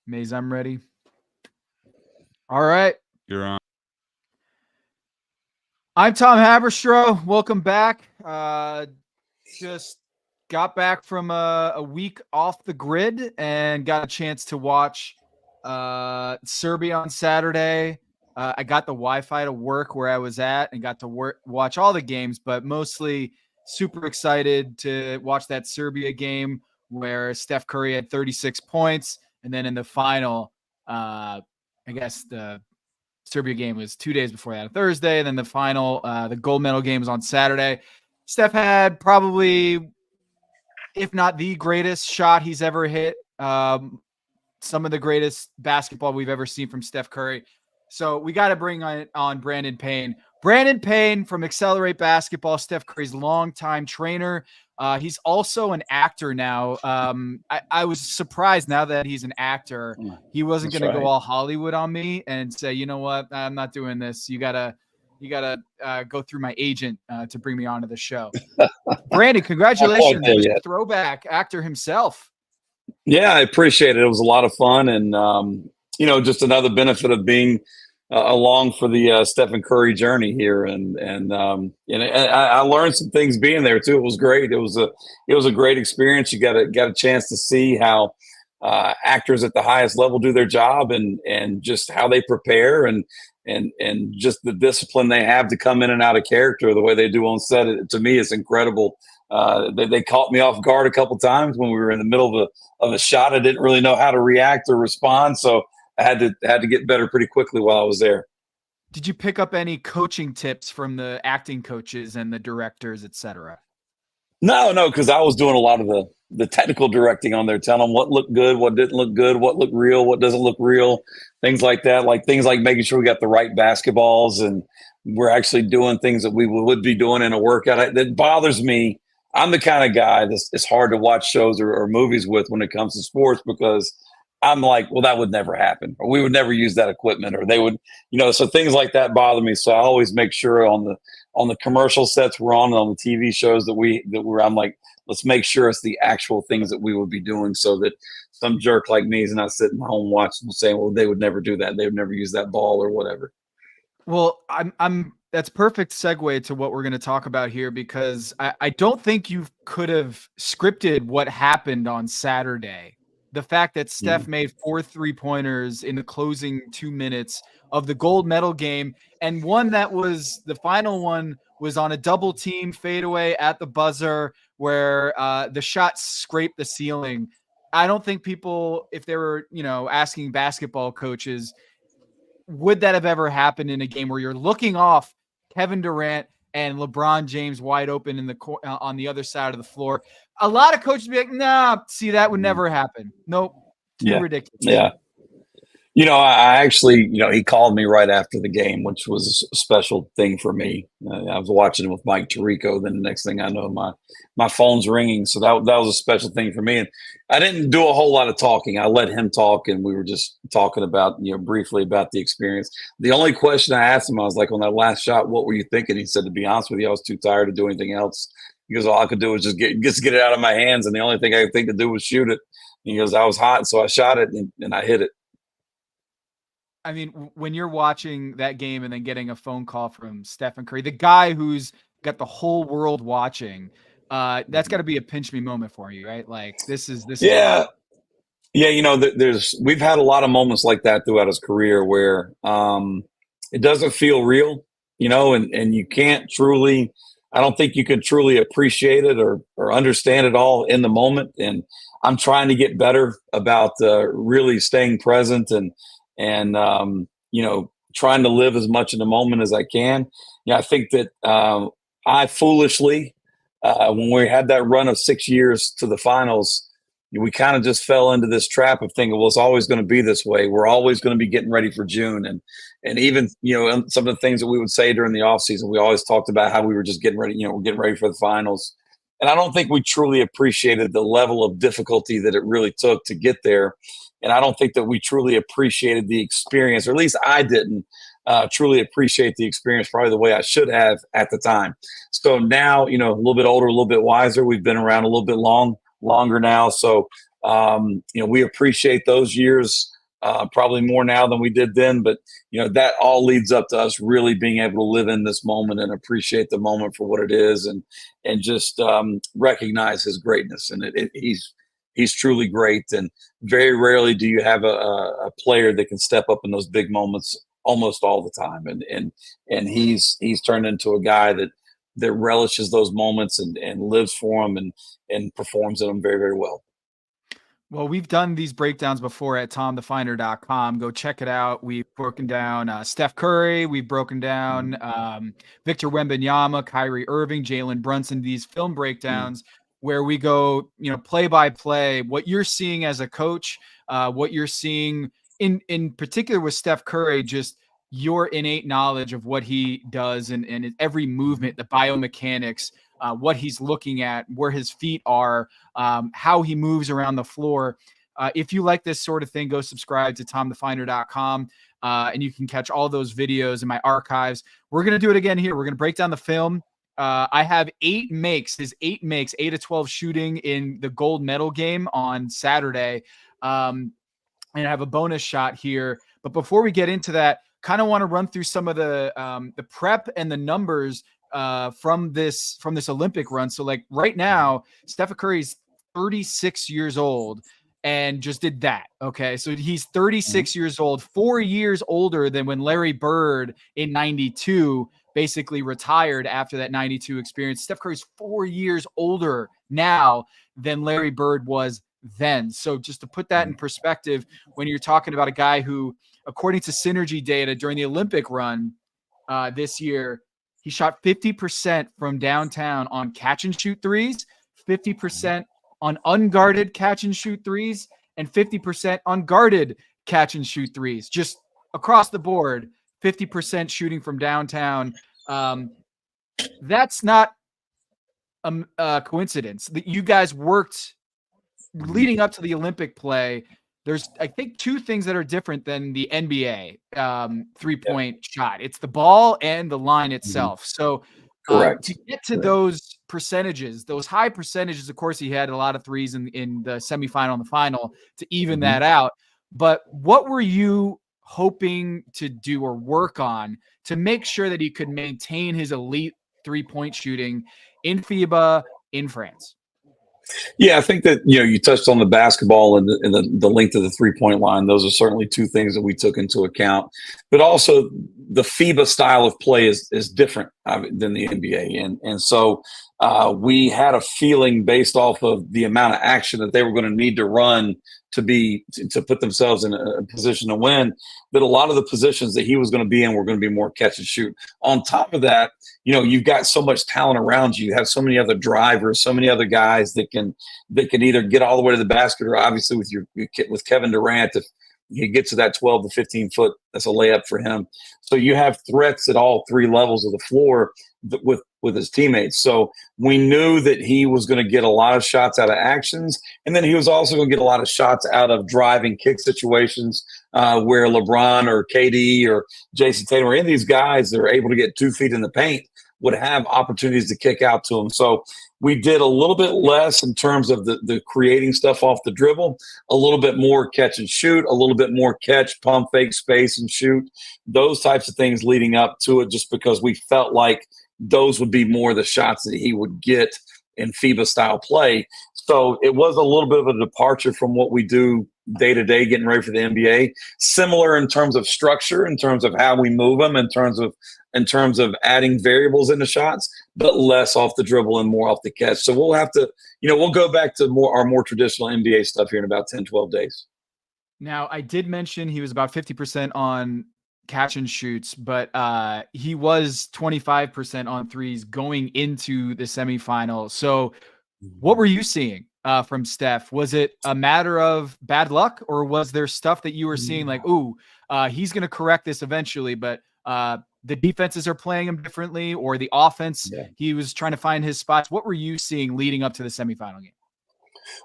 Maze, I'm ready. All right. You're on. I'm Tom Haberstroh. Welcome back. Just got back from a week off the grid and got a chance to watch Serbia on Saturday. I got the Wi-Fi to work where I was at and got to watch all the games, but mostly super excited to watch that Serbia game where Steph Curry had 36 points. And then in the final, I guess the Serbia game was 2 days before that, on Thursday. And then the final, the gold medal game was on Saturday. Steph had probably, if not the greatest shot he's ever hit, some of the greatest basketball we've ever seen from Steph Curry. So we got to bring on Brandon Payne. Brandon Payne from Accelerate Basketball, Steph Curry's longtime trainer. He's also an actor now. I was surprised now that he's an actor. He wasn't going to go all Hollywood on me and say, you know what, I'm not doing this. You gotta go through my agent to bring me onto the show. Brandon, congratulations. Throwback actor himself. Yeah, I appreciate it. It was a lot of fun. And, just another benefit of being along for the Stephen Curry journey here. And I learned some things being there too. It was great. It was a great experience. You got a chance to see how actors at the highest level do their job and just how they prepare and just the discipline they have to come in and out of character the way they do on set. To me, it's incredible. They caught me off guard a couple times when we were in the middle of a shot. I didn't really know how to react or respond, so I had to get better pretty quickly while I was there. Did you pick up any coaching tips from the acting coaches and the directors, et cetera? No, because I was doing a lot of the technical directing on there, telling them what looked good, what didn't look good, what looked real, what doesn't look real, things like that. Like things like making sure we got the right basketballs and we're actually doing things that we would be doing in a workout. That bothers me. I'm the kind of guy it's hard to watch shows or movies with when it comes to sports because I'm like, well, that would never happen, or we would never use that equipment, or they would, so things like that bother me. So I always make sure on the commercial sets we're on the TV shows I'm like, let's make sure it's the actual things that we would be doing, so that some jerk like me is not sitting home watching and saying, well, they would never do that, they would never use that ball or whatever. Well, that's perfect segue to what we're going to talk about here, because I don't think you could have scripted what happened on Saturday. The fact that Steph made 4 3-pointers in the closing 2 minutes of the gold medal game, and one that was the final one was on a double team fadeaway at the buzzer where the shot scraped the ceiling. I don't think people, if they were, asking basketball coaches, would that have ever happened in a game where you're looking off Kevin Durant and LeBron James wide open in the on the other side of the floor? A lot of coaches be like, nah, see, that would never happen. Nope. Too ridiculous. Yeah. I actually, he called me right after the game, which was a special thing for me. I was watching with Mike Tirico. Then the next thing I know, my phone's ringing. So that was a special thing for me. And I didn't do a whole lot of talking. I let him talk, and we were just talking about, briefly about the experience. The only question I asked him, I was like, on that last shot, what were you thinking? He said, to be honest with you, I was too tired to do anything else. He goes, all I could do was just get it out of my hands. And the only thing I could think to do was shoot it. He goes, I was hot, so I shot it and I hit it. I mean, when you're watching that game and then getting a phone call from Stephen Curry, the guy who's got the whole world watching, that's got to be a pinch me moment for you, right? Like this is. Yeah. We've had a lot of moments like that throughout his career where it doesn't feel real, and you can't truly. I don't think you can truly appreciate it or understand it all in the moment. And I'm trying to get better about really staying present and trying to live as much in the moment as I can. I think that I foolishly, when we had that run of 6 years to the finals, we kind of just fell into this trap of thinking, well, it's always going to be this way. We're always going to be getting ready for June. And even, some of the things that we would say during the offseason, we always talked about how we were just getting ready, we're getting ready for the finals. And I don't think we truly appreciated the level of difficulty that it really took to get there. And I don't think that we truly appreciated the experience, or at least I didn't truly appreciate the experience probably the way I should have at the time. So now, a little bit older, a little bit wiser, we've been around a little bit longer now. So, we appreciate those years probably more now than we did then. But, that all leads up to us really being able to live in this moment and appreciate the moment for what it is, and just recognize his greatness. And he's truly great. And very rarely do you have a player that can step up in those big moments almost all the time. And he's turned into a guy that relishes those moments and lives for them and performs in them very, very well. Well, we've done these breakdowns before at tomthefiner.com. Go check it out. We've broken down Steph Curry. We've broken down Victor Wembanyama, Kyrie Irving, Jalen Brunson, these film breakdowns where we go, play by play, what you're seeing as a coach, what you're seeing in particular with Steph Curry, just your innate knowledge of what he does and every movement, the biomechanics, what he's looking at, where his feet are, how he moves around the floor. If you like this sort of thing, go subscribe to tomthefiner.com, and you can catch all those videos in my archives. We're going to do it again here. We're going to break down the film. I have 8 makes, 8 of 12 shooting in the gold medal game on Saturday. And I have a bonus shot here. But before we get into that, kind of want to run through some of the prep and the numbers from this Olympic run. So like right now, Steph Curry's 36 years old and just did that. Okay. So he's 36 years old, 4 years older than when Larry Bird in 92 basically retired after that 92 experience. Steph Curry's 4 years older now than Larry Bird was then. So just to put that in perspective, when you're talking about a guy who, according to Synergy data during the Olympic run this year, he shot 50% from downtown on catch and shoot threes, 50% on unguarded catch and shoot threes, and 50% on guarded catch and shoot threes. Just across the board, 50% shooting from downtown. That's not a coincidence. That you guys worked leading up to the Olympic play. There's, I think, 2 things that are different than the NBA three-point shot. It's the ball and the line itself. So to get to those percentages, those high percentages, of course, he had a lot of threes in the semifinal and the final to even that out. But what were you hoping to do or work on to make sure that he could maintain his elite three-point shooting in FIBA in France? Yeah, I think that, you touched on the basketball and the length of the 3-point line. Those are certainly 2 things that we took into account. But also the FIBA style of play is different than the NBA. And so we had a feeling based off of the amount of action that they were going to need to run to put themselves in a position to win, that a lot of the positions that he was going to be in were going to be more catch and shoot. On top of that, you've got so much talent around you. You have so many other drivers, so many other guys that can either get all the way to the basket, or obviously with Kevin Durant, if he gets to that 12 to 15 foot, that's a layup for him. So you have threats at all 3 levels of the floor with his teammates. So we knew that he was going to get a lot of shots out of actions, and then he was also going to get a lot of shots out of driving kick situations where LeBron or KD or Jason Tatum or any of these guys that are able to get 2 feet in the paint would have opportunities to kick out to him. So we did a little bit less in terms of the creating stuff off the dribble, a little bit more catch and shoot, a little bit more catch, pump fake, space, and shoot, those types of things leading up to it, just because we felt like those would be more the shots that he would get in FIBA style play. So it was a little bit of a departure from what we do day to day, getting ready for the NBA. Similar in terms of structure, in terms of how we move them, in terms of adding variables into shots, but less off the dribble and more off the catch. So we'll have to, we'll go back to our more traditional NBA stuff here in about 10, 12 days. Now, I did mention he was about 50% on catch and shoots, but he was 25% on threes going into the semifinal. So what were you seeing from Steph? Was it a matter of bad luck, or was there stuff that you were seeing like, he's going to correct this eventually, but the defenses are playing him differently, or the offense, he was trying to find his spots? What were you seeing leading up to the semifinal game?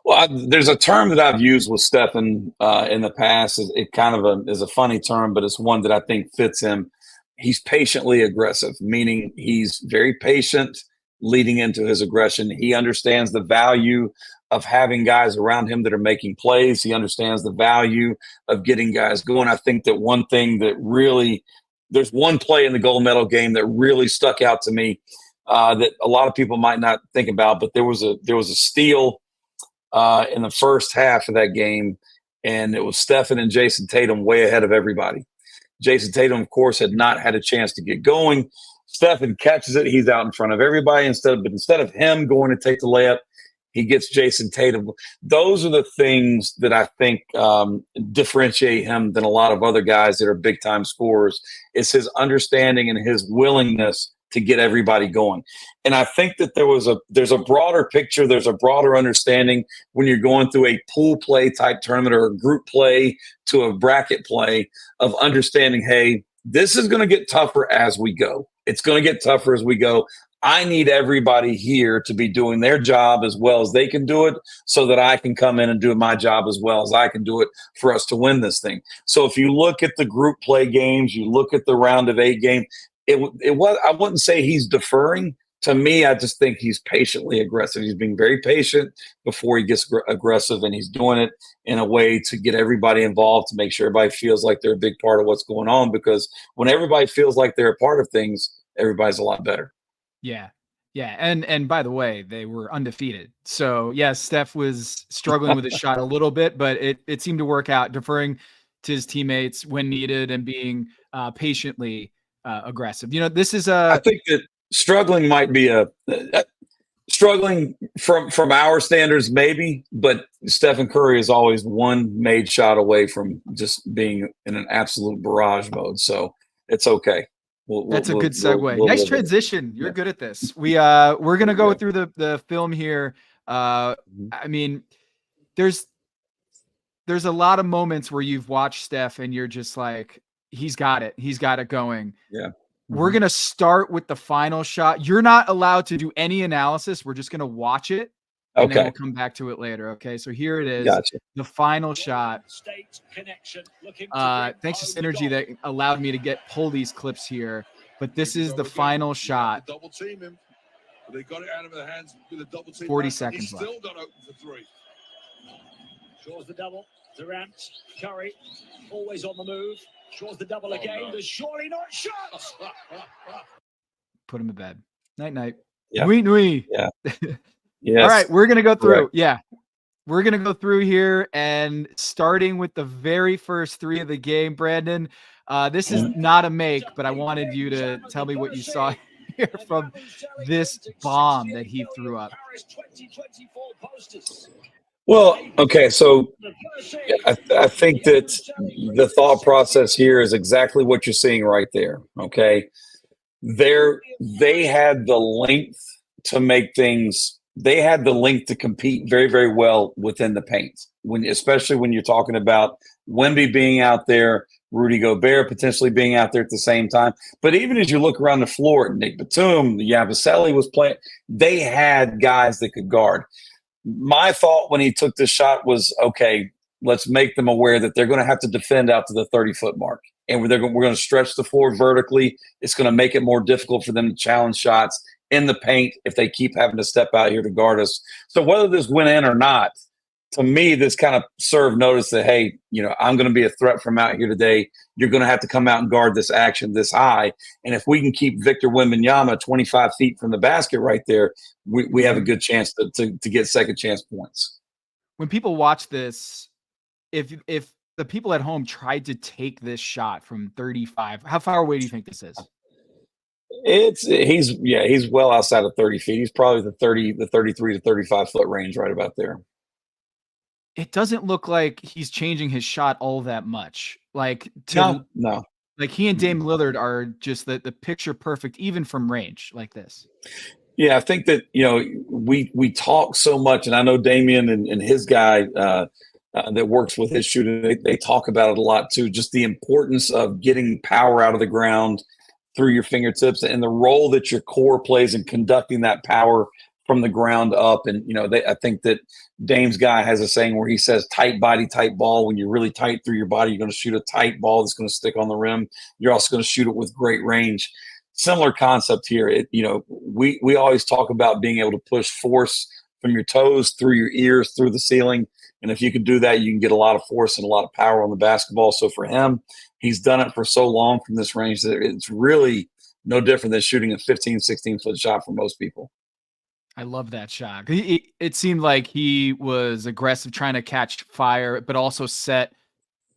Well, there's a term that I've used with Stephen in the past. It kind of is a funny term, but it's one that I think fits him. He's patiently aggressive, meaning he's very patient leading into his aggression. He understands the value of having guys around him that are making plays. He understands the value of getting guys going. I think that one thing that really – there's one play in the gold medal game that really stuck out to me that a lot of people might not think about, but there was a steal in the first half of that game, and it was Stephen and Jason Tatum way ahead of everybody. Jason Tatum, of course, had not had a chance to get going. Stephen catches it. He's out in front of everybody. Instead of him going to take the layup, he gets Jason Tatum. Those are the things that I think differentiate him than a lot of other guys that are big-time scorers. It's his understanding and his willingness to get everybody going. And I think that there's a broader picture, there's a broader understanding when you're going through a pool play type tournament or a group play to a bracket play of understanding, hey, this is going to get tougher as we go. It's going to get tougher as we go. I need everybody here to be doing their job as well as they can do it so that I can come in and do my job as well as I can do it for us to win this thing. So if you look at the group play games, you look at the round of 8 game, it was, I wouldn't say he's deferring. To me, I just think he's patiently aggressive. He's being very patient before he gets aggressive, and he's doing it in a way to get everybody involved, to make sure everybody feels like they're a big part of what's going on, because when everybody feels like they're a part of things, everybody's a lot better. Yeah. Yeah. And by the way, they were undefeated. So yes, Steph was struggling with his shot a little bit, but it seemed to work out, deferring to his teammates when needed and being patiently aggressive. You know, this is I think that struggling might be struggling from our standards, maybe, but Stephen Curry is always one made shot away from just being in an absolute barrage mode. So it's okay. That's a good segue. Nice transition. You're good at this. We're gonna go through the film here. I mean, there's a lot of moments where you've watched Steph and you're just like, he's got it. He's got it going. Yeah. We're gonna start with the final shot. You're not allowed to do any analysis. We're just gonna watch it. And then we'll come back to it later. Okay. So here it is. Gotcha. The final shot. Thanks to Synergy that allowed me to pull these clips here. But this is the final shot. Double team him. They got it out of their hands with a double team. 40 seconds left. Still got open for 3. Draws the double. Durant, Curry, always on the move. Draws the double again. No. There's surely not shots. Put him to bed. Night. Yeah. Nuit. Yeah. Yes. All right, we're going to go through. Correct. Yeah. We're going to go through here, and starting with the very first 3 of the game, Brandon. This is not a make, but I wanted you to tell me what you saw here from this bomb that he threw up. Well, okay, so I think that the thought process here is exactly what you're seeing right there, okay? They had the length to make things – they had the length to compete very, very well within the paint, especially when you're talking about Wemby being out there, Rudy Gobert potentially being out there at the same time. But even as you look around the floor, Nick Batum, Yabusele was playing, they had guys that could guard. My thought when he took this shot was, okay, let's make them aware that they're going to have to defend out to the 30-foot mark. And we're going to stretch the floor vertically. It's going to make it more difficult for them to challenge shots in the paint if they keep having to step out here to guard us. So whether this went in or not, to me, this kind of served notice that, hey, I'm going to be a threat from out here today. You're going to have to come out and guard this action this high. And if we can keep Victor Wembanyama 25 feet from the basket right there, we have a good chance to get second chance points. When people watch this, if the people at home tried to take this shot from 35, how far away do you think this is? He's well outside of 30 feet. He's probably the 33 to 35 foot range, right about there. It doesn't look like he's changing his shot all that much. No. Like he and Dame Lillard are just the picture perfect, even from range like this. Yeah, I think that we talk so much, and I know Damian and his guy that works with his shooting, they talk about it a lot too. Just the importance of getting power out of the ground through your fingertips, and the role that your core plays in conducting that power from the ground up. And, I think that Dame's guy has a saying where he says tight body, tight ball. When you're really tight through your body, you're going to shoot a tight ball that's going to stick on the rim. You're also going to shoot it with great range. Similar concept here. We always talk about being able to push force from your toes through your ears through the ceiling. And if you can do that, you can get a lot of force and a lot of power on the basketball. So for him, he's done it for so long from this range that it's really no different than shooting a 15, 16-foot shot for most people. I love that shot. It seemed like he was aggressive, trying to catch fire, but also set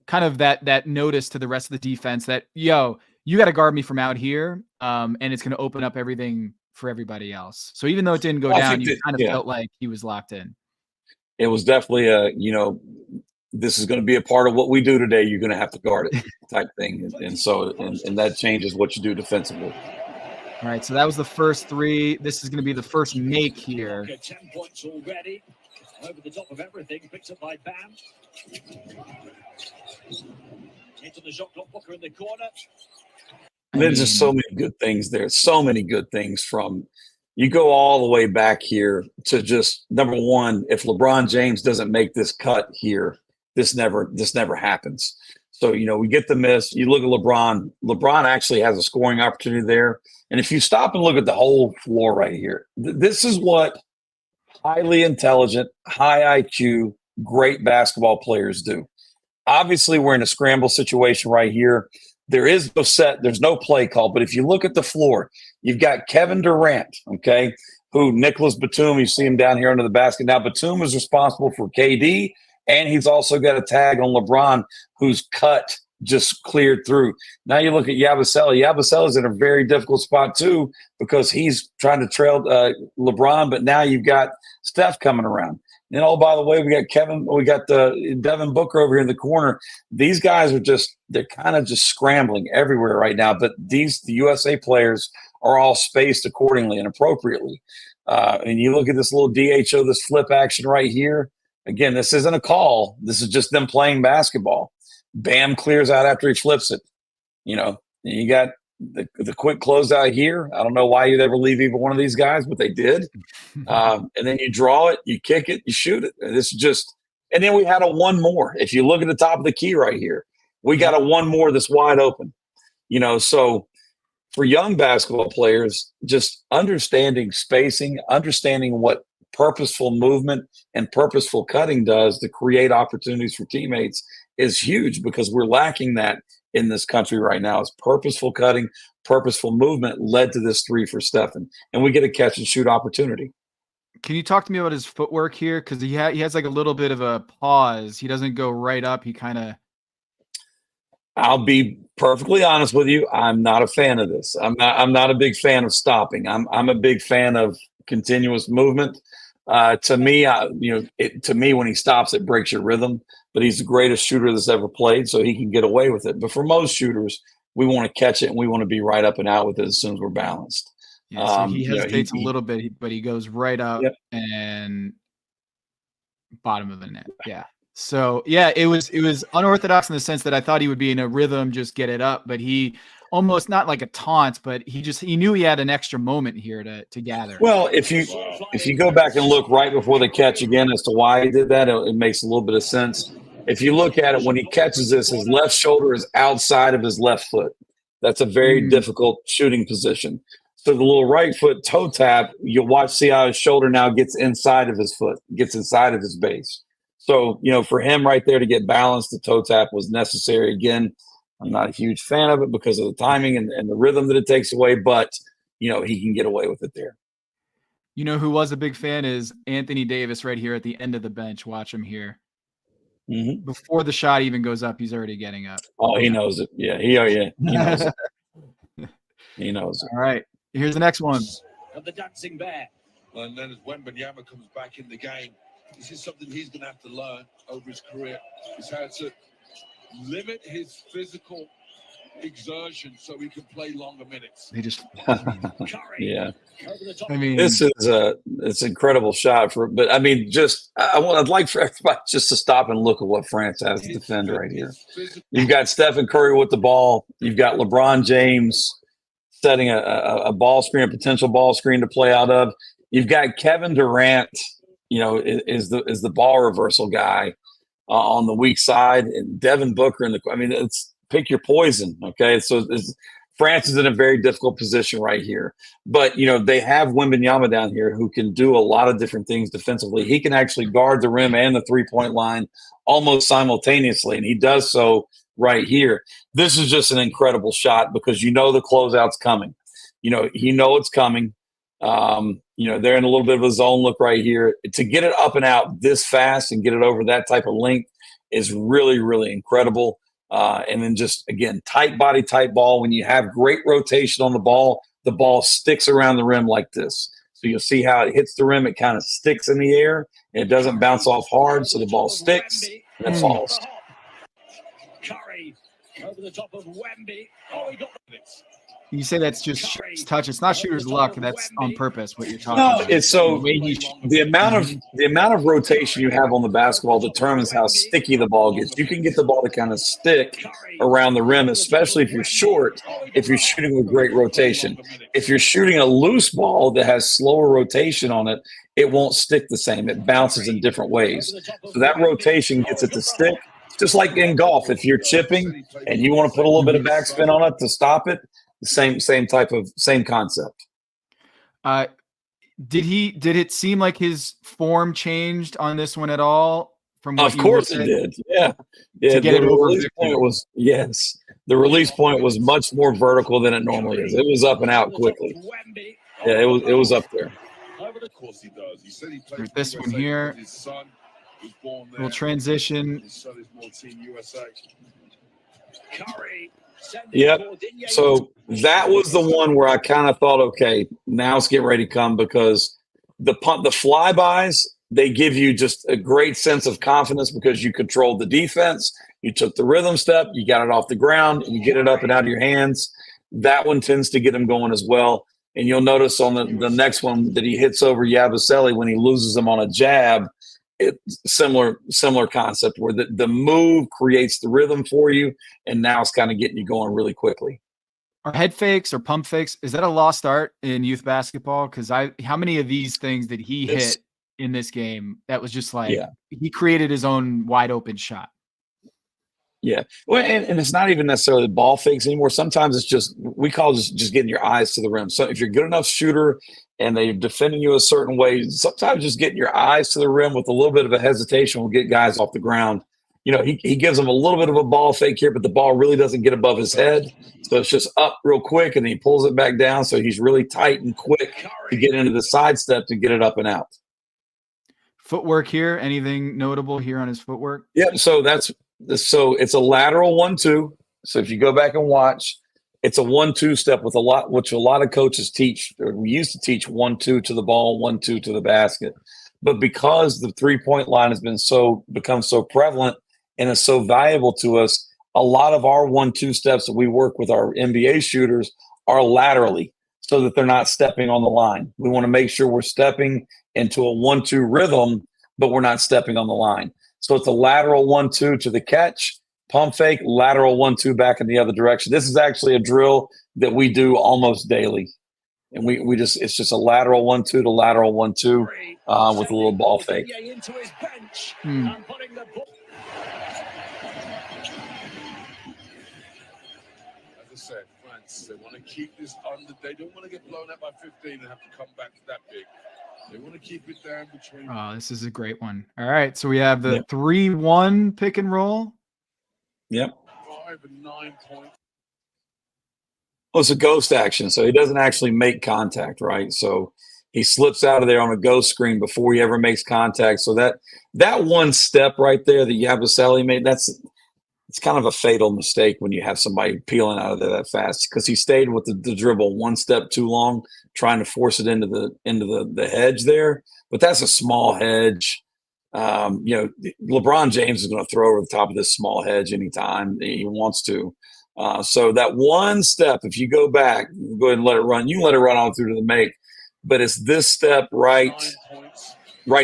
kind of that notice to the rest of the defense that, yo, you got to guard me from out here, and it's going to open up everything for everybody else. So even though it didn't go down, you kind of felt like he was locked in. It was definitely this is going to be a part of what we do today. You're going to have to guard it type thing. And so that changes what you do defensively. All right, so that was the first three. This is going to be the first make here. 10 points already. Over the top of everything, picked up by Bam. Into the shot clock, Booker in the corner. There's just so many good things there. So many good things from you go all the way back here to just number one. If LeBron James doesn't make this cut here, this never happens. So we get the miss. You look at LeBron. LeBron actually has a scoring opportunity there. And if you stop and look at the whole floor right here, this is what highly intelligent, high IQ, great basketball players do. Obviously, we're in a scramble situation right here. There is no set. There's no play call. But if you look at the floor, you've got Kevin Durant, okay, who Nicholas Batum, you see him down here under the basket. Now, Batum is responsible for KD, and he's also got a tag on LeBron, who's cut just cleared through. Now you look at Yabusele. Yabusele's in a very difficult spot, too, because he's trying to trail LeBron, but now you've got Steph coming around. And by the way, we got Devin Booker over here in the corner. These guys they're kind of just scrambling everywhere right now. But the USA players are all spaced accordingly and appropriately. And you look at this little DHO, this flip action right here. Again, this isn't a call. This is just them playing basketball. Bam clears out after he flips it. You got the quick closeout here. I don't know why you'd ever leave either one of these guys, but they did. And then you draw it, you kick it, you shoot it. And then we had a one more. If you look at the top of the key right here, we got a one more that's wide open. So for young basketball players, just understanding spacing, understanding what purposeful movement and purposeful cutting does to create opportunities for teammates is huge, because we're lacking that in this country right now. It's purposeful cutting, purposeful movement led to this three for Stephen, and we get a catch and shoot opportunity. Can you talk to me about his footwork here? Because he has like a little bit of a pause. He doesn't go right up. He kind of. I'll be perfectly honest with you. I'm not a fan of this. I'm not a big fan of stopping. I'm a big fan of continuous movement. To me, when he stops, it breaks your rhythm. But he's the greatest shooter that's ever played, so he can get away with it. But for most shooters, we want to catch it and we want to be right up and out with it as soon as we're balanced. Yeah, so he hesitates a little bit, but he goes right up and bottom of the net. Yeah. So yeah, it was unorthodox in the sense that I thought he would be in a rhythm, just get it up, but he almost not like a taunt, but he knew he had an extra moment here to gather. Well, if you go back and look right before the catch again as to why he did that, it makes a little bit of sense. If you look at it, when he catches this, his left shoulder is outside of his left foot. That's a very difficult shooting position. So the little right foot toe tap, you'll see how his shoulder now gets inside of his foot, gets inside of his base. So, for him right there to get balanced, the toe tap was necessary. Again, I'm not a huge fan of it because of the timing and the rhythm that it takes away, but, he can get away with it there. Who was a big fan is Anthony Davis right here at the end of the bench. Watch him here. Mm-hmm. Before the shot even goes up, he's already getting up. Oh, he knows it. Yeah, he knows it. He knows it. All right. Here's the next one. Of the dancing bear. And then when Wembanyama comes back in the game, this is something he's going to have to learn over his career. He's had to limit his physical exertion so he can play longer minutes. They just, yeah. I mean, this is it's an incredible shot but I mean, I'd like for everybody just to stop and look at what France has to defend right here. You've got Stephen Curry with the ball. You've got LeBron James setting a ball screen, a potential ball screen to play out of. You've got Kevin Durant, is the ball reversal guy on the weak side, and Devin Booker it's pick your poison. Okay, so France is in a very difficult position right here. But, you know, they have Wembanyama down here who can do a lot of different things defensively. He can actually guard the rim and the three-point line almost simultaneously, and he does so right here. This is just an incredible shot because you know the closeout's coming. You know it's coming. You know, they're in a little bit of a zone look right here. To get it up and out this fast and get it over that type of length is really, really incredible. And then just, again, tight body, tight ball. When you have great rotation on the ball sticks around the rim like this. So you'll see how it hits the rim. It kind of sticks in the air. And it doesn't bounce off hard, so the ball sticks and it falls. Curry over the top of Wemby. Oh, he got it. You say that's just shooter's touch. It's not shooter's luck. That's on purpose. What you're talking No, about. it's so the amount of rotation you have on the basketball determines how sticky the ball gets. You can get the ball to kind of stick around the rim, especially if you're short. If you're shooting with great rotation, if you're shooting a loose ball that has slower rotation on it, it won't stick the same. It bounces in different ways. So that rotation gets it to stick. Just like in golf, if you're chipping and you want to put a little bit of backspin on it to stop it. Same concept. Did it seem like his form changed on this one at all? From what of course it did. Yeah. To get it over The release point was much more vertical than it normally is. It was up and out quickly. Yeah, it was up there. Of course he does. He said he played This one here. His son was born there. Little transition. His son is more Team USA. Curry. Yep. So that was the one where I kind of thought, okay, now it's getting ready to come because the flybys, they give you just a great sense of confidence because you controlled the defense. You took the rhythm step, you got it off the ground, and you get it up and out of your hands. That one tends to get him going as well. And you'll notice on the next one that he hits over Yabusele when he loses him on a jab. It's similar concept where the move creates the rhythm for you, and now it's kind of getting you going really quickly. Are head fakes or pump fakes, is that a lost art in youth basketball? Because how many of these things did he hit in this game that was just like he created his own wide open shot? Yeah. Well, and it's not even necessarily ball fakes anymore. Sometimes it's just, we call it just getting your eyes to the rim. So if you're a good enough shooter and they're defending you a certain way, sometimes just getting your eyes to the rim with a little bit of a hesitation will get guys off the ground. You know, he gives them a little bit of a ball fake here, but the ball really doesn't get above his head. So it's just up real quick and he pulls it back down. So he's really tight and quick to get into the side step to get it up and out. Footwork here. Anything notable here on his footwork? Yeah. So it's a lateral 1-2. So if you go back and watch, it's a 1-2 step with which a lot of coaches teach. Or we used to teach 1-2 to the ball, 1-2 to the basket. But because the 3-point line has become so prevalent and is so valuable to us, a lot of our 1-2 steps that we work with our NBA shooters are laterally so that they're not stepping on the line. We want to make sure we're stepping into a 1-2 rhythm, but we're not stepping on the line. So it's a lateral 1-2 to the catch, pump fake, lateral 1-2 back in the other direction. This is actually a drill that we do almost daily. And it's just a lateral 1-2 to lateral 1-2 with a little ball fake. As I said, France, they want to keep this under. They don't want to get blown out by 15 and have to come back that big. They want to keep it down between. Oh, this is a great one. All right. So we have the 3-1 pick and roll. Yep. 5 and 9 points. Well, it's a ghost action. So he doesn't actually make contact, right? So he slips out of there on a ghost screen before he ever makes contact. So that one step right there that Yabusele made, it's kind of a fatal mistake when you have somebody peeling out of there that fast because he stayed with the dribble one step too long, trying to force it into the hedge there. But that's a small hedge. LeBron James is going to throw over the top of this small hedge anytime he wants to. So that one step, if you go back, go ahead and let it run. You can let it run all through to the make, but it's this step right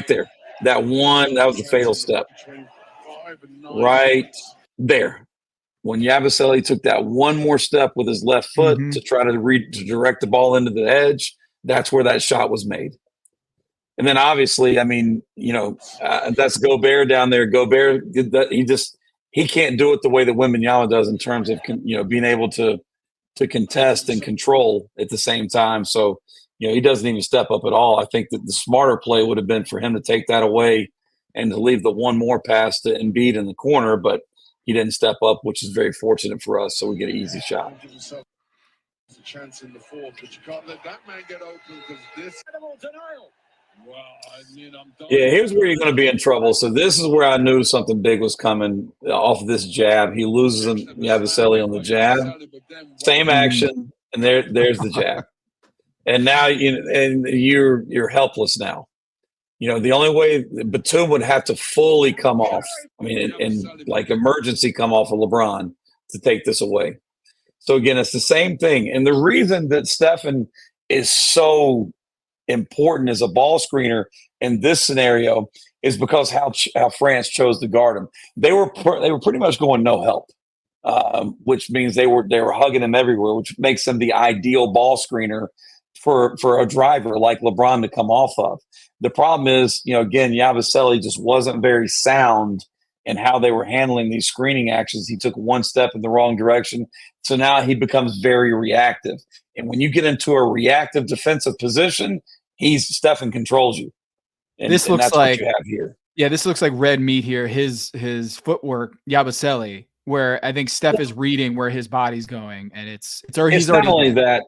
there. That was the fatal step. Right there. When Yabusele took that one more step with his left foot to try to direct the ball into the edge, that's where that shot was made. And then obviously, I mean, that's Gobert down there. Gobert, he can't do it the way that Wembanyama does in terms of, being able to to contest and control at the same time. So, he doesn't even step up at all. I think that the smarter play would have been for him to take that away and to leave the one more pass to Embiid in the corner, but he didn't step up, which is very fortunate for us. So we get an easy shot. A chance in the fourth, but you can't let that man get open because this. Denial. Well, I mean, I'm done. Yeah, here's where you're going to be in trouble. So this is where I knew something big was coming off of this jab. He loses him, Yabusele on the jab. Same action, and there's the jab. And now you're helpless now. The only way Batum would have to fully come off, and like emergency come off of LeBron to take this away. So again, it's the same thing. And the reason that Stephen is so important as a ball screener in this scenario is because how France chose to guard him. They were pretty much going no help, which means they were hugging him everywhere, which makes them the ideal ball screener for a driver like LeBron to come off of. The problem is, again, Yabusele just wasn't very sound in how they were handling these screening actions. He took one step in the wrong direction. So now he becomes very reactive. And when you get into a reactive defensive position, Stephen controls you. And this looks that's like what you have here. Yeah, this looks like red meat here. His footwork, Yabusele, where I think Steph is reading where his body's going, and he's already not only that.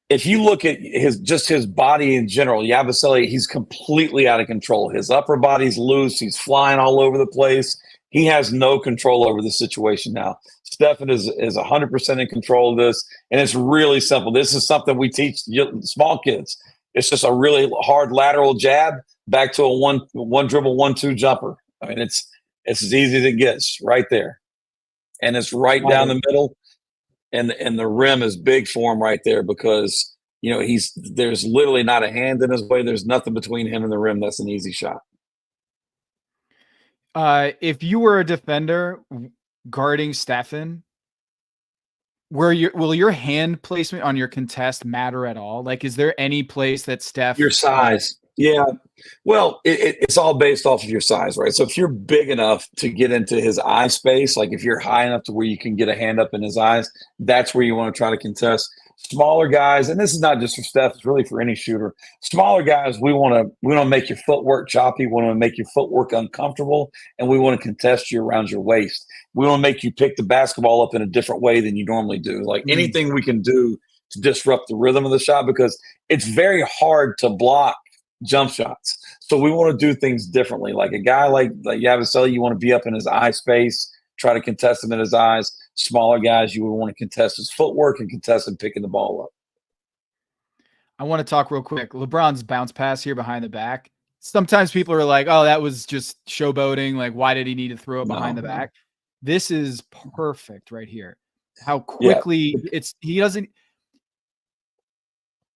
If you look at his body in general, Yabusele, he's completely out of control. His upper body's loose. He's flying all over the place. He has no control over the situation now. Stephen is 100% in control of this, and it's really simple. This is something we teach small kids. It's just a really hard lateral jab back to a one dribble 1-2 jumper. It's as easy as it gets right there, and it's right down the middle. And the rim is big for him right there because, there's literally not a hand in his way. There's nothing between him and the rim. That's an easy shot. If you were a defender guarding Stephen, will your hand placement on your contest matter at all? Like, is there any place that Steph? Your size. Yeah. Well, it's all based off of your size, right? So if you're big enough to get into his eye space, like if you're high enough to where you can get a hand up in his eyes, that's where you want to try to contest. Smaller guys, and this is not just for Steph, it's really for any shooter. Smaller guys, we want to make your footwork choppy, we want to make your footwork uncomfortable, and we want to contest you around your waist. We want to make you pick the basketball up in a different way than you normally do. Like anything we can do to disrupt the rhythm of the shot, because it's very hard to block jump shots. So we want to do things differently. Like a guy like Yabusele, you want to be up in his eye space, try to contest him in his eyes. Smaller guys, you would want to contest his footwork and contest him picking the ball up. I want to talk real quick. LeBron's bounce pass here behind the back. Sometimes people are like, oh, that was just showboating. Like, why did he need to throw it behind the back? This is perfect right here. How quickly he doesn't.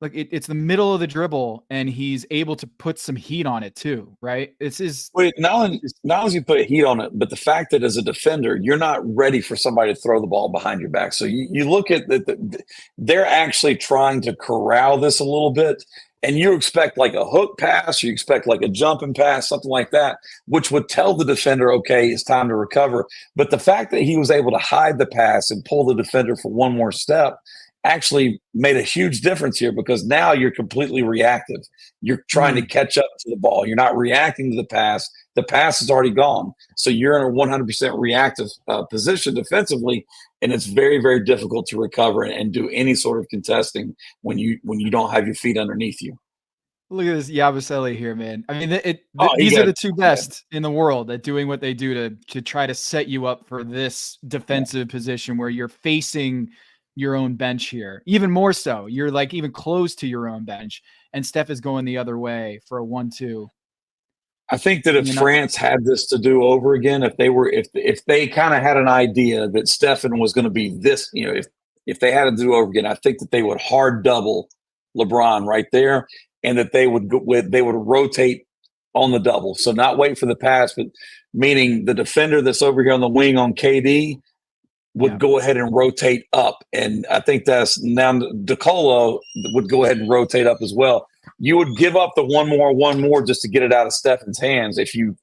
Like it's the middle of the dribble, and he's able to put some heat on it too, right? Not only you put heat on it, but the fact that as a defender, you're not ready for somebody to throw the ball behind your back. So you look at they're actually trying to corral this a little bit, and you expect like a hook pass, you expect like a jumping pass, something like that, which would tell the defender, okay, it's time to recover. But the fact that he was able to hide the pass and pull the defender for one more step actually made a huge difference here, because now you're completely reactive. You're trying to catch up to the ball. You're not reacting to the pass. The pass is already gone. So you're in a 100% reactive position defensively, and it's very, very difficult to recover and do any sort of contesting when you don't have your feet underneath you. Look at this Yabusele here, man. I mean, these are the two best in the world at doing what they do to try to set you up for this defensive position where you're facing your own bench here. Even more so, you're like even close to your own bench, and Steph is going the other way for a 1-2. I think that if France had this to do over again, if they kind of had an idea that Stephen was going to be this, if they had to do over again, I think that they would hard double LeBron right there, and that they would rotate on the double. So not wait for the pass, but meaning the defender that's over here on the wing on KD would go ahead and rotate up. And I think that's now DeColo would go ahead and rotate up as well. You would give up the one more just to get it out of Stephen's hands if you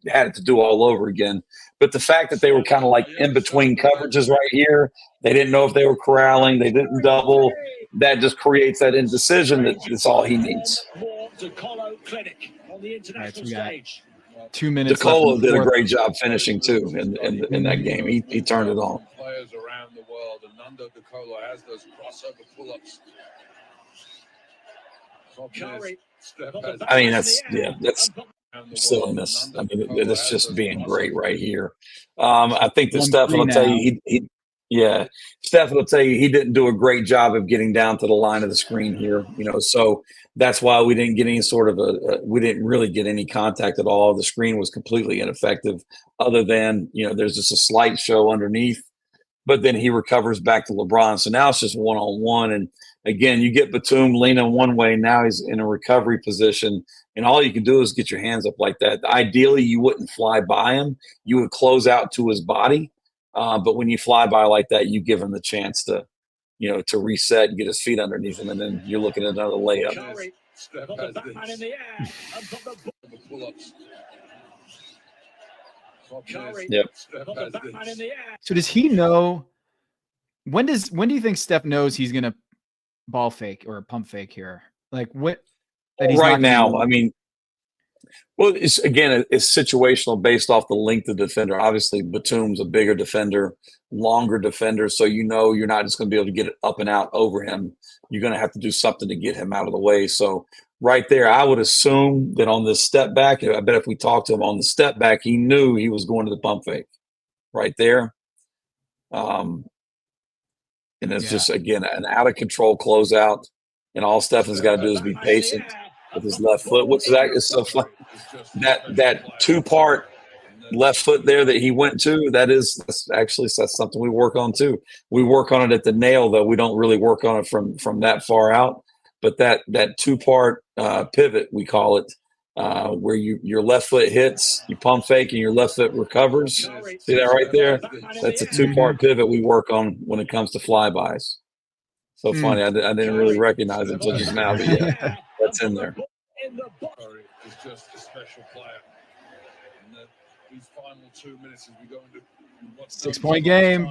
had it to do all over again. But the fact that they were kind of like in between coverages right here, they didn't know if they were corralling, they didn't double. That just creates that indecision that's all he needs. All right, so we got 2 minutes DeColo left. did a great job finishing too in that game. He turned it on. Players around the world, and Nando DeColo has those crossover pull-ups. I mean, that's still a miss. I mean, it's just being great right here. I think that Steph will tell you Steph will tell you he didn't do a great job of getting down to the line of the screen here. So that's why we didn't get any sort of we didn't really get any contact at all. The screen was completely ineffective, other than there's just a slight show underneath. But then he recovers back to LeBron. So now it's just one-on-one. And again, you get Batum leaning one way. Now he's in a recovery position. And all you can do is get your hands up like that. Ideally, you wouldn't fly by him. You would close out to his body. But when you fly by like that, you give him the chance to reset and get his feet underneath him. And then you're looking at another layup. Yep. So does he know when do you think Steph knows he's gonna ball fake or pump fake here? Like what? Right now, I mean, well, it's situational based off the length of the defender. Obviously, Batum's a bigger defender, longer defender, so you're not just going to be able to get it up and out over him. You're going to have to do something to get him out of the way. So right there, I would assume that on this step back, I bet if we talked to him on the step back, he knew he was going to the pump fake right there. And it's just, again, an out of control closeout. And all Stephen's got to do is be patient with his left foot, which is so fun. That two-part left foot there that he went to, that's something we work on too. We work on it at the nail, though. We don't really work on it from that far out. But that two-part pivot, we call it, where your left foot hits, you pump fake, and your left foot recovers. See that right there? That's a two-part pivot we work on when it comes to flybys. So funny. I didn't really recognize it until just now, but yeah, that's in there. Is just a special player. And these final 2 minutes as we go into 6-point game.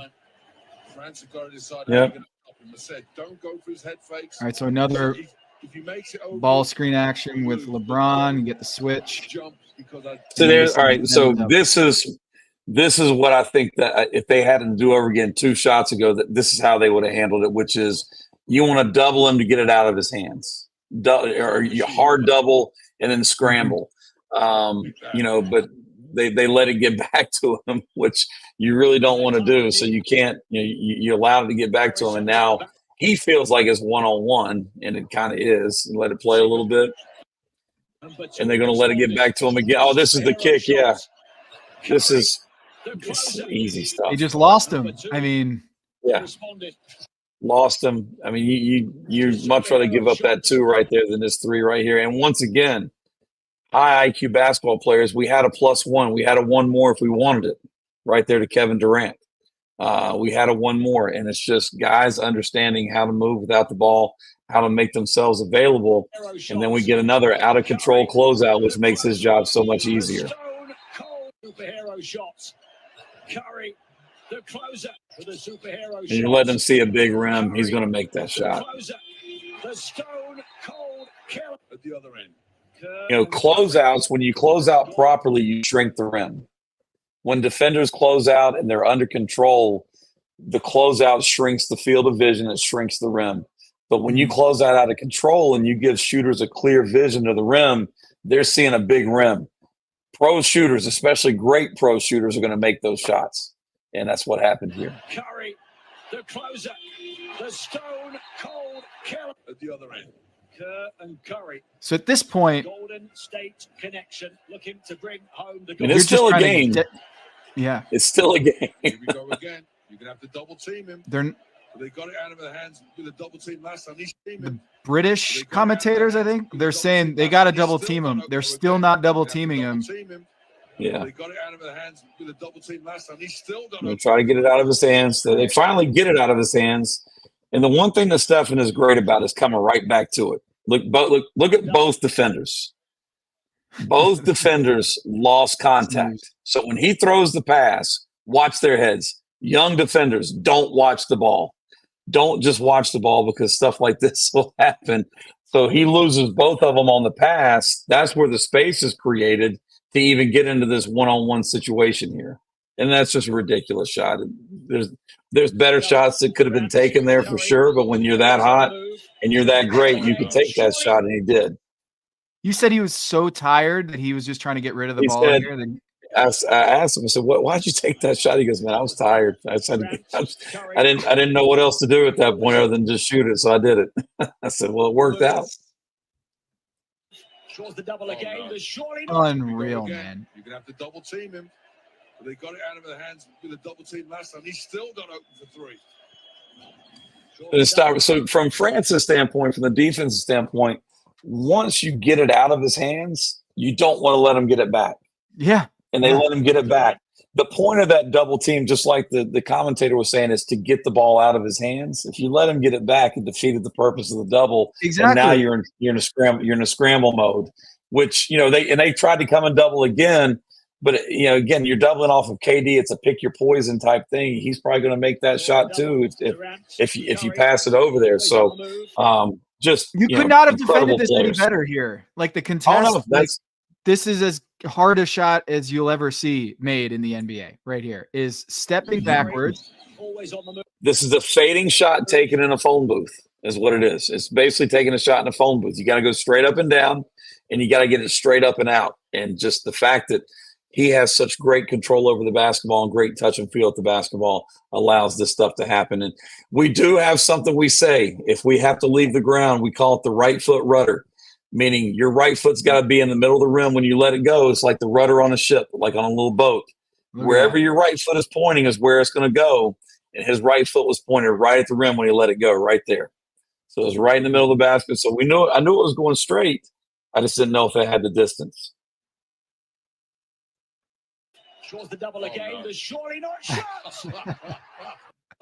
France have got to decide how they're going to stop him. I said, don't go for his head fakes. All right, so another if he makes it over, ball screen action with LeBron and get the switch. Jump because So there's all right. So this is what I think that if they had to do over again 2 shots ago, that this is how they would have handled it, which is you want to double him to get it out of his hands, or you hard double and then scramble. But they let it get back to him, which you really don't want to do. So you can't. You allow it to get back to him, and now he feels like it's one-on-one, and it kind of is. And let it play a little bit, and they're going to let it get back to him again. Oh, this is the kick. Yeah, this is easy stuff. They just lost him. I mean, yeah, lost him. I mean, you much rather give up that 2 right there than this 3 right here. And once again, high IQ basketball players, we had a +1. We had a 1 more if we wanted it, right there to Kevin Durant. We had a 1 more, and it's just guys understanding how to move without the ball, how to make themselves available, and then we get another out of control closeout, which makes his job so much easier. Superhero shots. Curry, the closer for the superhero and you let him see a big rim, he's going to make that shot. The stone cold kill at the other end. Closeouts, when you close out properly, you shrink the rim. When defenders close out and they're under control, the closeout shrinks the field of vision, it shrinks the rim. But when you close out of control and you give shooters a clear vision to the rim, they're seeing a big rim. Pro shooters, especially great pro shooters, are going to make those shots. And that's what happened here. Curry, the closer, the stone cold kill at the other end. Kerr and Curry. So at this point, Golden State connection, looking to bring home the goal. It's still a game. Yeah, it's still a game. Here we go again. You're gonna have to double team him. They got it out of their hands with a double team last time. The British commentators, I think, they're saying they got to double team him. They're still not double teaming him. Yeah. They got it out of their hands with a double team last time. He's still got to try to get it out of his hands. They finally get it out of his hands. And the one thing that Stephen is great about is coming right back to it. Look at both defenders. Both defenders lost contact. So when he throws the pass, watch their heads. Young defenders, don't watch the ball. Don't just watch the ball because stuff like this will happen. So he loses both of them on the pass. That's where the space is created to even get into this one-on-one situation here. And that's just a ridiculous shot. There's better shots that could have been taken there for sure, but when you're that hot and you're that great, you could take that shot, and he did. You said he was so tired that he was just trying to get rid of the ball said, here. Then I asked him, I said, why'd you take that shot? He goes, man, I was tired. I didn't know what else to do at that point other than just shoot it, so I did it. I said, well, it worked out. Draws the double again. Unreal, man. You're gonna have to double team him. But they got it out of their hands with a double team last time. He's still got open for 3. So from France's standpoint, from the defensive standpoint, once you get it out of his hands, you don't want to let him get it back. Yeah. And they let him get it back. The point of that double team, just like the commentator was saying, is to get the ball out of his hands. If you let him get it back, it defeated the purpose of the double. Exactly. And now you're in a scramble mode, which they tried to come and double again, but again, you're doubling off of KD. It's a pick your poison type thing. He's probably going to make that shot too if you pass it over there. So you could not have defended this any better here. Like the contest. This is as hard a shot as you'll ever see made in the NBA right here is stepping backwards. This is a fading shot taken in a phone booth is what it is. It's basically taking a shot in a phone booth. You got to go straight up and down, and you got to get it straight up and out. And just the fact that he has such great control over the basketball and great touch and feel at the basketball allows this stuff to happen. And we do have something we say. If we have to leave the ground, we call it the right foot rudder. Meaning your right foot's got to be in the middle of the rim when you let it go. It's like the rudder on a ship, like on a little boat. Wherever your right foot is pointing is where it's going to go. And his right foot was pointed right at the rim when he let it go, right there. So it was right in the middle of the basket. So I knew it was going straight. I just didn't know if it had the distance. Draws the double again. There's surely not shots.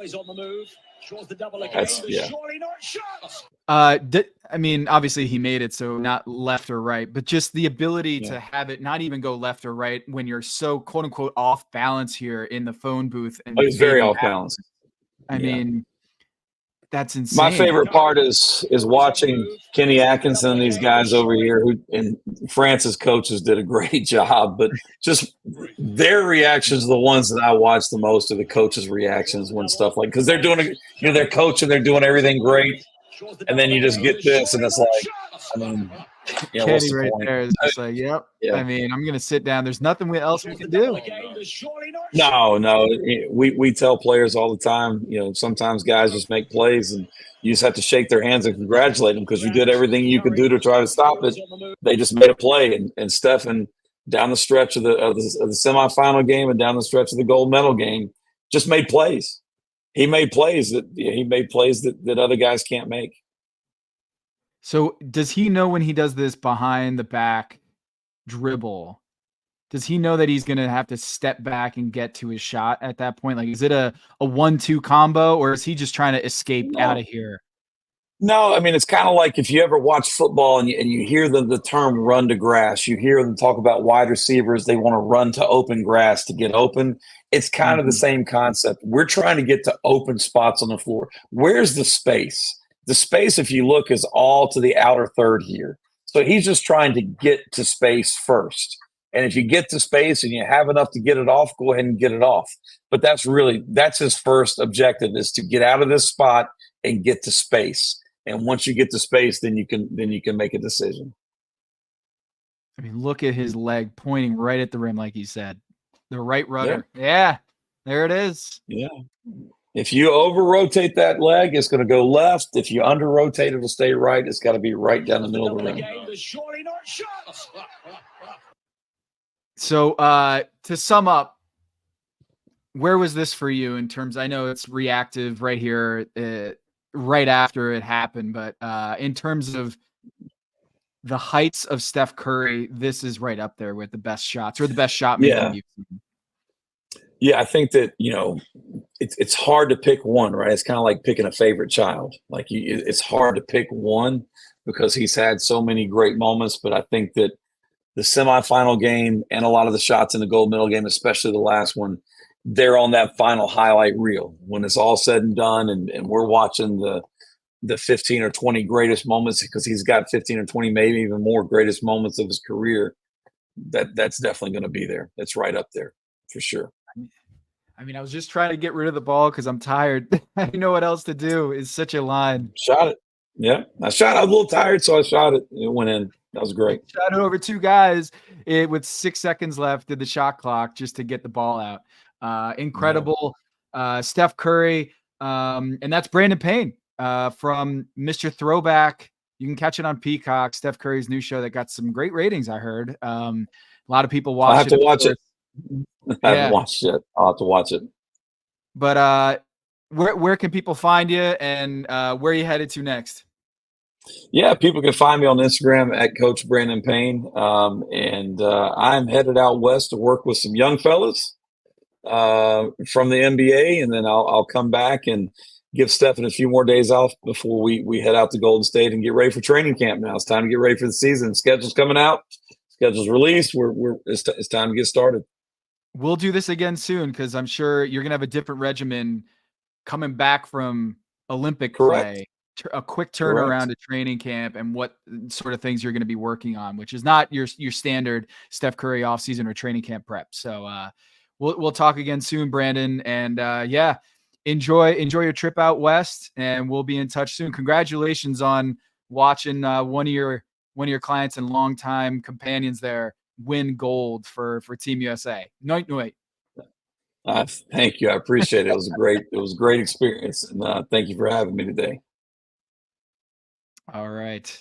He's on the move. Draws the double again. There's surely not shots. I mean, obviously he made it, so not left or right, but just the ability to have it not even go left or right when you're so quote unquote off balance here in the phone booth. And he's very off balance. I mean, that's insane. My favorite part is watching Kenny Atkinson and these guys over here and France's coaches did a great job, but just their reactions are the ones that I watch the most, are the coaches' reactions when stuff like, because they're doing it, they're coaching, they're doing everything great. And then you just get this, and it's like, I mean, Kenny right there is just like, yep. Yeah. I mean, I'm going to sit down. There's nothing else we can do. No. We tell players all the time, sometimes guys just make plays, and you just have to shake their hands and congratulate them because you did everything you could do to try to stop it. They just made a play, and Stephen down the stretch of the semifinal game and down the stretch of the gold medal game just made plays. He made plays that other guys can't make. So does he know when he does this behind the back dribble, does he know that he's going to have to step back and get to his shot at that point? Like, is it a 1-2 combo, or is he just trying to escape out of here? No, I mean, it's kind of like if you ever watch football and you hear the term run to grass, you hear them talk about wide receivers, they want to run to open grass to get open. It's kind of the same concept. We're trying to get to open spots on the floor. Where's the space? The space, if you look, is all to the outer third here. So he's just trying to get to space first. And if you get to space and you have enough to get it off, go ahead and get it off. But that's his first objective, is to get out of this spot and get to space. And once you get to space, then you can make a decision. I mean, look at his leg pointing right at the rim, like he said. The right rudder. Yeah, there it is. Yeah. If you over-rotate that leg, it's going to go left. If you under-rotate, it'll stay right. It's got to be right down the middle of the rim. So to sum up, where was this for you in terms – I know it's reactive right here, right after it happened, but in terms of the heights of Steph Curry, this is right up there with the best shots, or the best shot making you've seen. Yeah, I think that, it's hard to pick one, right? It's kind of like picking a favorite child. Like it's hard to pick one because he's had so many great moments. But I think that the semifinal game and a lot of the shots in the gold medal game, especially the last one, they're on that final highlight reel when it's all said and done, and we're watching the 15 or 20 greatest moments, because he's got 15 or 20, maybe even more greatest moments of his career. That's definitely going to be there. That's right up there for sure. I mean, I was just trying to get rid of the ball because I'm tired. I didn't know what else to do. It's such a line. Shot it. Yeah, I was a little tired, so I shot it. It went in. That was great. Shot it over two guys with 6 seconds left, did the shot clock just to get the ball out. Incredible. Steph Curry. And that's Brandon Payne from Mr. Throwback. You can catch it on Peacock, Steph Curry's new show that got some great ratings, I heard. A lot of people watch it. I have to watch it. I haven't watched it. I'll have to watch it. But where can people find you, and where are you headed to next? Yeah, people can find me on Instagram at Coach Brandon Payne. And I'm headed out west to work with some young fellas from the NBA, and then I'll come back and give Stephen a few more days off before we head out to Golden State and get ready for training camp. Now it's time to get ready for the season. Schedule's coming out. Schedule's released. It's time to get started. We'll do this again soon, because I'm sure you're gonna have a different regimen coming back from Olympic play. A quick turnaround to training camp, and what sort of things you're going to be working on, which is not your standard Steph Curry offseason or training camp prep. So we'll talk again soon, Brandon. And yeah, enjoy your trip out west, and we'll be in touch soon. Congratulations on watching one of your clients and longtime companions there win gold for Team USA. Nuit. Thank you. I appreciate it. It was a great experience. And thank you for having me today. All right.